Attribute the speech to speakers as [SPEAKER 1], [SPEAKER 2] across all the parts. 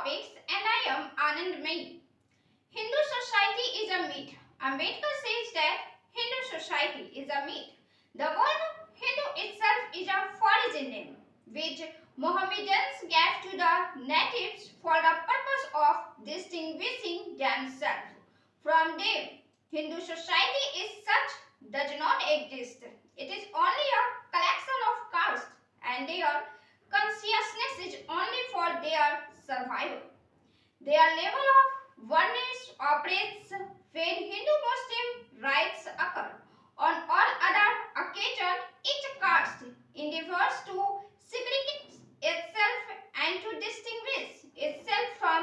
[SPEAKER 1] topics and I am Anand Mai. Hindu society is a myth. Ambedkar says that Hindu society is a myth. The word Hindu itself is a foreign name which Mohammedans gave to the natives for the purpose of distinguishing themselves from them. Hindu society is such does not exist. It is only a collection of castes and their consciousness is only for their survival. Their level of oneness operates when Hindu-Muslim rights occur. On all other occasions, each caste endeavors to segregate itself and to distinguish itself from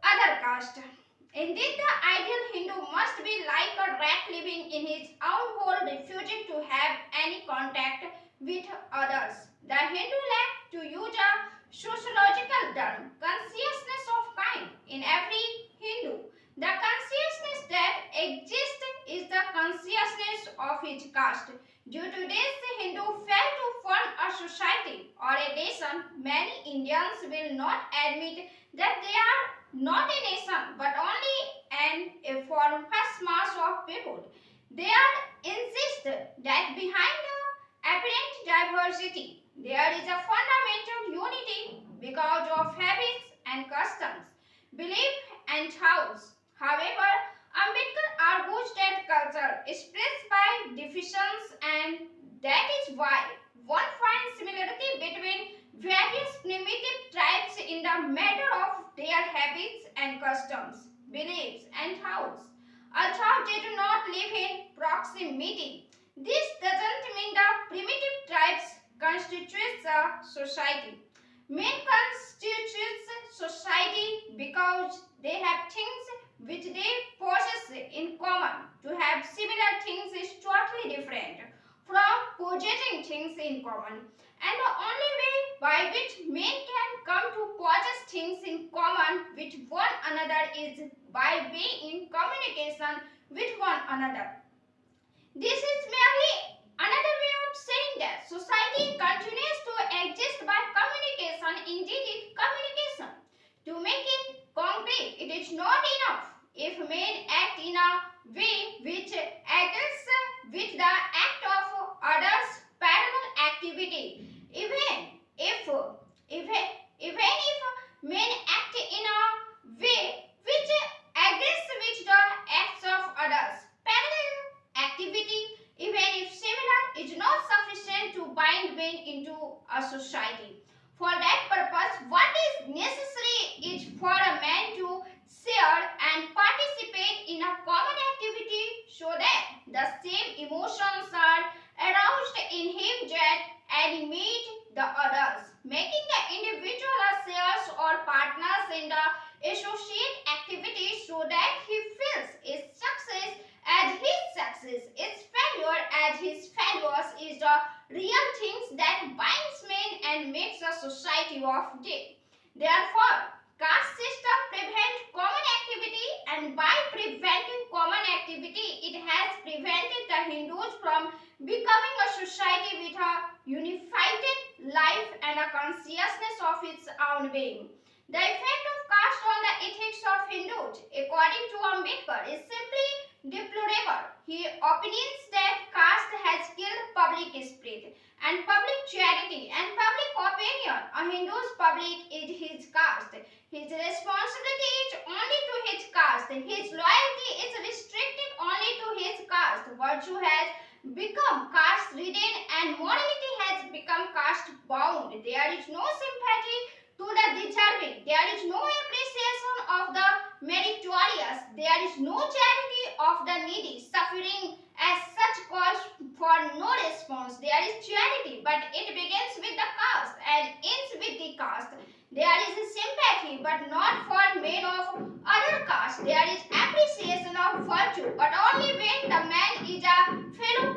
[SPEAKER 1] other castes. Indeed, the ideal Hindu must be like a rat living in his own hole, refusing to have any contact with others. The Hindu lack, to use a sociological term, consciousness of kind in every Hindu. The consciousness that exists is the consciousness of his caste. Due to this, Hindu fail to form a society or a nation. Many Indians will not admit that they are not a nation but only a formless mass of people. They are insist that behind the apparent diversity there is a fundamental unity because of habits and customs, belief and thoughts. However, Ambedkar argues that culture spreads by divisions and that is why one finds similarity between various primitive tribes in the matter of their habits and customs, beliefs and thoughts. Although they do not live in proximity, this doesn't mean the primitive tribes constitutes a society. Men constitutes society because they have things which they possess in common. To have similar things is totally different from possessing things in common. And the only way by which men can come to possess things in common with one another is by being in communication with one another. This is merely another way of saying that society continues to exist by communication. Indeed, it communication. To make it concrete, it is not enough if men act in a way which agrees with the act of others' parallel activity. Even if men act in a way which agrees with the acts of others' parallel activity, even if similar, is not sufficient to bind men into a society. For that purpose, what is necessary is for a man to share and participate in a common activity so that the same emotions are aroused in him that animate the others, making the individual sharers or partners in the associate activity so that he feels his success as his success, his failure as his failures is the real things that binds men and makes a society of them. Therefore, caste system prevents common activity and by preventing common activity, it has prevented the Hindus from becoming a society with a unified life and a consciousness of its own being. The effect of caste on the ethics of Hindus, according to Ambedkar, is simply deplorable. He opines that caste has killed public spirit and public charity and public opinion. A Hindu's public is his caste. His responsibility is only to his caste. His loyalty is restricted only to his caste. Virtue has become caste-ridden and morality has become caste-bound. There is no sympathy to the deserving. There is no appreciation of the meritorious. There is no charity of the needy. Suffering as such calls for no response. There is charity, but it begins with the caste and ends with the caste. There is sympathy, but not for men of other caste. There is appreciation of virtue, but only when the man is a fellow